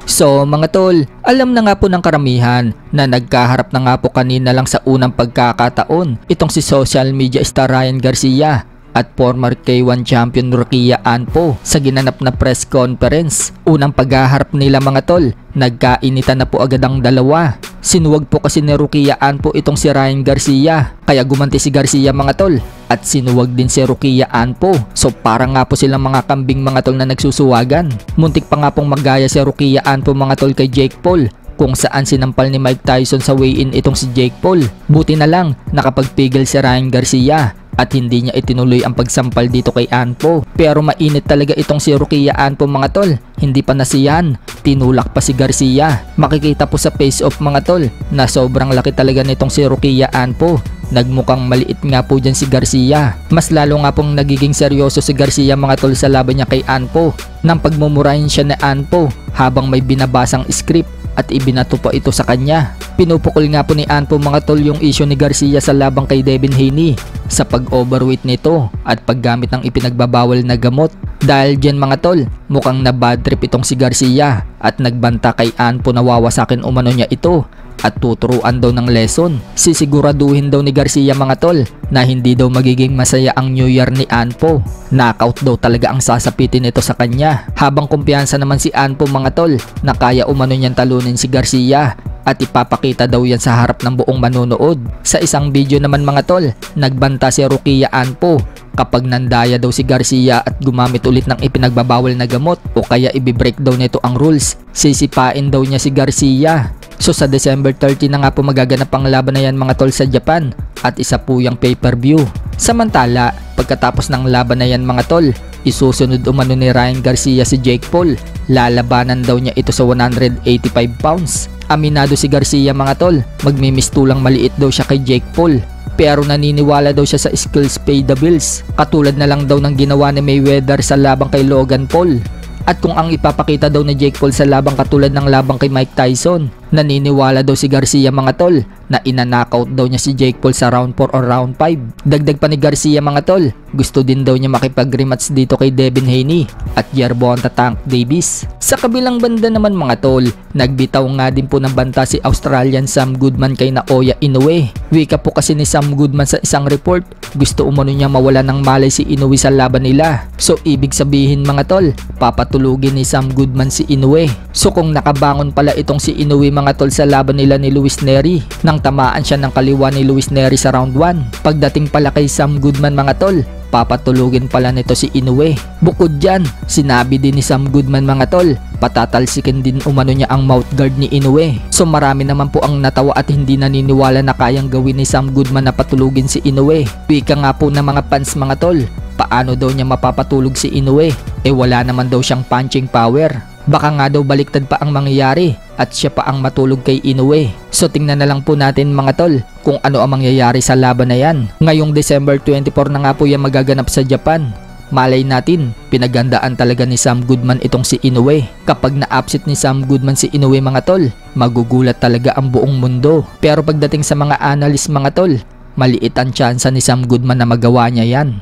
So mga tol, alam na nga po ng karamihan na nagkaharap na nga po kanina lang sa unang pagkakataon itong si social media star Ryan Garcia at former K1 champion Rokia Anpo sa ginanap na press conference. Unang paghaharap nila mga tol, nagkainitan na po agad ang dalawa. Sinuwag po kasi ni Rokia Anpo itong si Ryan Garcia, kaya gumanti si Garcia mga tol at sinuwag din si Rokia Anpo. So parang nga po silang mga kambing mga tol na nagsusuwagan. Muntik pa nga pong maggaya si Rokia Anpo mga tol kay Jake Paul, kung saan sinampal ni Mike Tyson sa weigh-in itong si Jake Paul. Buti na lang nakapagpigil si Ryan Garcia at hindi niya itinuloy ang pagsampal dito kay Anpo. Pero mainit talaga itong si Rokia Anpo mga tol. Hindi pa nasiyahan, tinulak pa si Garcia. Makikita po sa face off mga tol na sobrang laki talaga nitong si Rokia Anpo. Nagmukhang maliit nga po dyan si Garcia. Mas lalo nga pong nagiging seryoso si Garcia mga tol sa laban niya kay Anpo nang pagmumurahin siya ni Anpo habang may binabasang script at ibinato pa ito sa kanya. Pinupukol nga po ni Anpo mga tol yung issue ni Garcia sa labang kay Devin Haney sa pag-overweight nito at paggamit ng ipinagbabawal na gamot. Dahil dyan mga tol, mukhang na bad trip itong si Garcia at nagbanta kay Anpo na wawasakin umano niya ito at tuturuan daw ng lesson. Sisiguraduhin daw ni Garcia mga tol na hindi daw magiging masaya ang New Year ni Anpo. Knockout daw talaga ang sasapitin nito sa kanya. Habang kumpiyansa naman si Anpo mga tol na kaya umano niyang talunin si Garcia at ipapakita daw yan sa harap ng buong manonood. Sa isang video naman mga tol, nagbanta si Rokia Anpo kapag nandaya daw si Garcia at gumamit ulit ng ipinagbabawal na gamot o kaya ibibreak daw nito ang rules. Sisipain daw niya si Garcia. So sa December 30 na nga po magaganap ang laban na yan mga tol sa Japan at isa po yung pay-per-view. Samantala, pagkatapos ng laban na yan mga tol, isusunod umano ni Ryan Garcia si Jake Paul. Lalabanan daw niya ito sa 185 pounds. Aminado si Garcia mga tol, magmimistulang maliit daw siya kay Jake Paul. Pero naniniwala daw siya sa skills pay the bills. Katulad na lang daw ng ginawa ni Mayweather sa labang kay Logan Paul. At kung ang ipapakita daw ni Jake Paul sa labang katulad ng labang kay Mike Tyson, naniniwala daw si Garcia mga tol na ina-knockout daw niya si Jake Paul sa round 4 or round 5. Dagdag pa ni Garcia mga tol, gusto din daw niya makipag-rematch dito kay Devin Haney at Gervonta Tank Davis. Sa kabilang banda naman mga tol, nagbitaw nga din po ng banta si Australian Sam Goodman kay Naoya Inoue. Wika po kasi ni Sam Goodman sa isang report, gusto umano niya mawala ng malay si Inoue sa laban nila. So ibig sabihin mga tol, papatulugin ni Sam Goodman si Inoue. So kung nakabangon pala itong si Inoue mga tol sa laban nila ni Luis Nery nang tamaan siya ng kaliwa ni Luis Nery sa round 1. Pagdating pala kay Sam Goodman mga tol, papatulugin pala nito si Inoue. Bukod dyan, sinabi din ni Sam Goodman mga tol, patatalsikin din umano niya ang mouth guard ni Inoue. So marami naman po ang natawa at hindi naniniwala na kayang gawin ni Sam Goodman na patulugin si Inoue. Wika nga po ng mga fans mga tol, paano daw niya mapapatulog si Inoue? Wala naman daw siyang punching power. Baka nga daw baliktad pa ang mangyayari at siya pa ang matulog kay Inoue. So tingnan na lang po natin mga tol kung ano ang mangyayari sa laban na yan. Ngayong December 24 na nga po yan magaganap sa Japan. Malay natin, pinagandaan talaga ni Sam Goodman itong si Inoue. Kapag na-upset ni Sam Goodman si Inoue mga tol, magugulat talaga ang buong mundo. Pero pagdating sa mga analyst mga tol, maliit ang tsansa ni Sam Goodman na magawa niya yan.